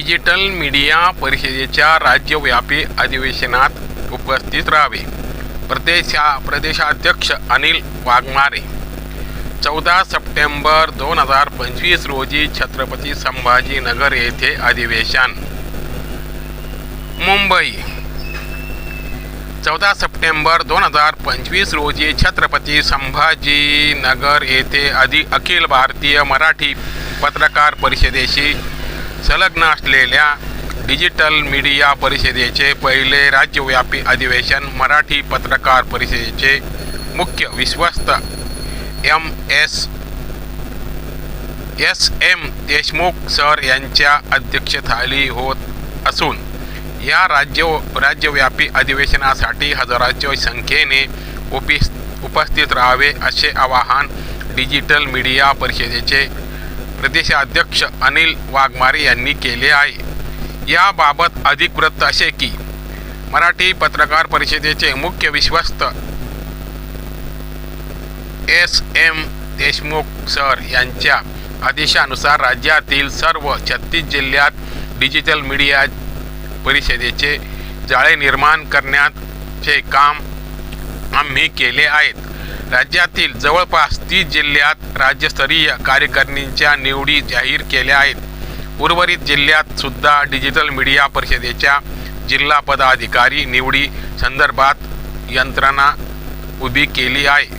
Digital media परिषदेच्या राज्यव्यापी अधिवेशनात उपस्थित राहावे. प्रदेशाध्यक्ष अनिल वाघमारे. 14 सप्टेंबर 2025 रोजी छत्रपती संभाजीनगर येथे अधिवेशन. मुंबई. 14 सप्टेंबर 2025 रोजी छत्रपती संभाजीनगर येथे अखिल भारतीय मराठी पत्रकार परिषदेशी संलग्न असलेल्या डिजिटल मीडिया परिषदेचे पहिले राज्यव्यापी अधिवेशन मराठी पत्रकार परिषदेचे मुख्य विश्वस्त एम देशमुख सर यांच्या अध्यक्षतेखाली होत असून या राज्यव्यापी अधिवेशनासाठी हजारांच्या संख्येने उपस्थित राहावे असे आवाहन डिजिटल मीडिया परिषदेचे प्रदेशाध्यक्ष अनिल वाघमारे यांनी केले आहे. याबाबत अधिक वृत्त असे की मराठी पत्रकार परिषदेचे मुख्य विश्वस्त एम देशमुख सर यांच्या आदेशानुसार राज्यातील सर्व 36 जिल्ह्यात डिजिटल मीडिया परिषदेचे जाळे निर्माण करण्याचे काम आम्ही केले आहेत. राज्यातील जवळपास 30 जिल्ह्यात राज्यस्तरीय कार्यकारिणीच्या निवडी जाहीर केल्या आहेत. उर्वरित जिल्ह्यात सुद्धा डिजिटल मीडिया परिषदेच्या जिल्हा पदाधिकारी निवडी संदर्भात यंत्रणा उभी केली आहे.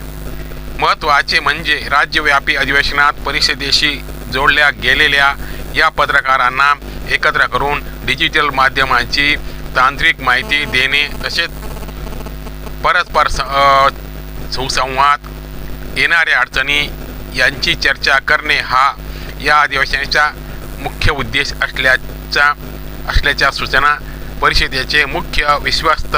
महत्त्वाचे म्हणजे राज्यव्यापी अधिवेशनात परिषदेशी जोडल्या गेलेल्या या पत्रकारांना एकत्र करून डिजिटल माध्यमांची तांत्रिक माहिती देणे तसेच परस्पर सुसंवाद येणाऱ्या अडचणी यांची चर्चा करणे हा या अधिवेशनाचा मुख्य उद्देश असल्याच्या सूचना परिषदेचे मुख्य विश्वस्त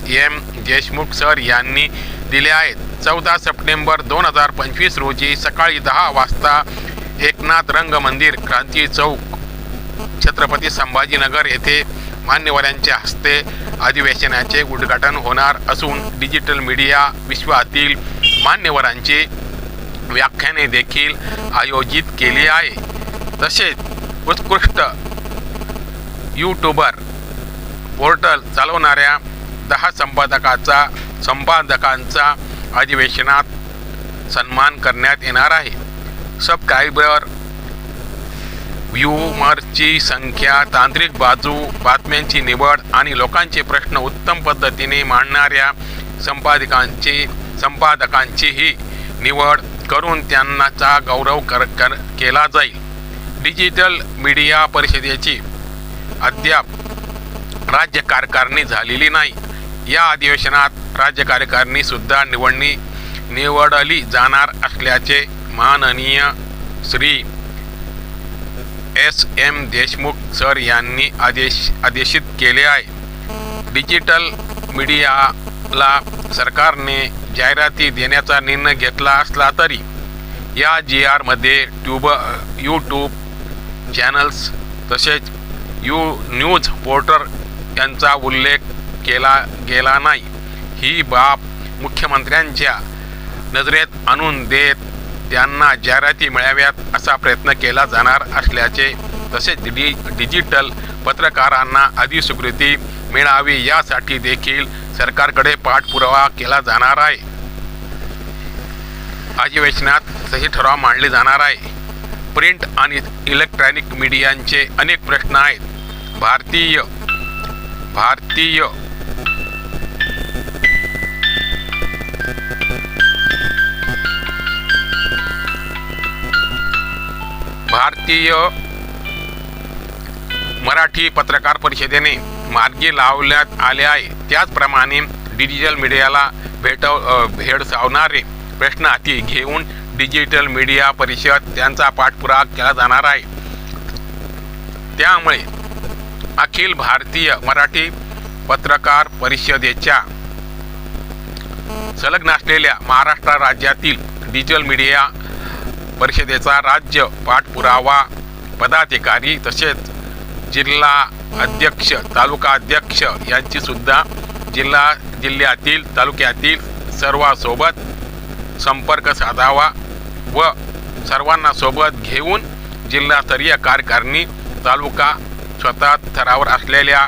एम देशमुख सर यांनी दिल्या आहेत. 14 सप्टेंबर 2025 रोजी सकाळी 10 वाजता एकनाथ रंग मंदिर, क्रांती चौक, छत्रपती संभाजीनगर येथे मान्यवरांच्या हस्ते अधिवेशनाचे उद्घाटन होणार असून डिजिटल मीडिया विश्वातील मान्यवरांची व्याख्याने देखील आयोजित केली आहे. तसेच उत्कृष्ट यूट्यूबर पोर्टल चालवणाऱ्या 10 संपादकांचा अधिवेशनात सन्मान करण्यात येणार आहे. सबस्क्रायबर, व्ह्यूमरची संख्या, तांत्रिक बाजू, बातम्यांची निवड आणि लोकांचे प्रश्न उत्तम पद्धतीने मांडणाऱ्या संपादकांचीही निवड करून त्यांचा गौरव केला जाईल. डिजिटल मीडिया परिषदेची अद्याप राज्य कार्यकारिणी झालेली नाही. या अधिवेशनात राज्य कार्यकारिणी सुद्धा निवडली जाणार असल्याचे माननीय श्री एम देशमुख सर यांनी आदेशित केले आहे. डिजिटल मीडियाला सरकारने जाहिराती देण्याचा निर्णय घेतला असला तरी या GR मध्ये यूट्यूब चॅनल्स तसेच न्यूज पोर्टल यांचा उल्लेख केला गेला नाही. ही बाब मुख्यमंत्र्यांच्या नजरेत आणून देत त्यांना जाहिराती मिळाव्यात असा प्रयत्न केला जाणार असल्याचे तसेच डिजिटल पत्रकारांना अधिस्वीकृती मिळावी यासाठी देखील सरकारकडे पाठपुरावा केला जाणार आहे. अधिवेशनात तसे ठराव मांडले जाणार आहे. प्रिंट आणि इलेक्ट्रॉनिक मीडियांचे अनेक प्रश्न आहेत. भारतीय मराठी पत्रकार परिषदेने मार्गी लावण्यात आले आहे. त्याचप्रमाणे डिजिटल मीडियाला भेडसावणारे प्रश्न हाती घेऊन डिजिटल मीडिया परिषद त्यांचा पाठपुरावा केला जाणार आहे. त्यामुळे अखिल भारतीय मराठी पत्रकार परिषदेच्या संलग्न असलेल्या महाराष्ट्र राज्यातील डिजिटल मीडिया परिषदेचा राज्य पाठपुरावा पदाधिकारी तसेच जिल्हा अध्यक्ष, तालुका अध्यक्ष यांची सुद्धा जिल्ह्यातील तालुक्यातील सर्वांसोबत संपर्क साधावा व सर्वांना सोबत घेऊन जिल्हास्तरीय कार्यकारिणी, तालुका स्वतः स्तरावर असलेल्या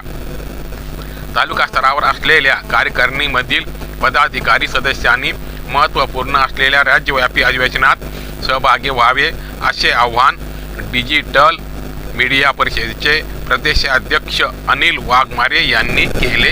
तालुका स्तरावर असलेल्या कार्यकारिणीमधील पदाधिकारी सदस्यांनी महत्त्वपूर्ण असलेल्या राज्यव्यापी अधिवेशनात सहभागी व्हावे असे आवाहन डिजिटल मीडिया परिषदेचे प्रदेशाध्यक्ष अनिल वाघमारे यांनी केले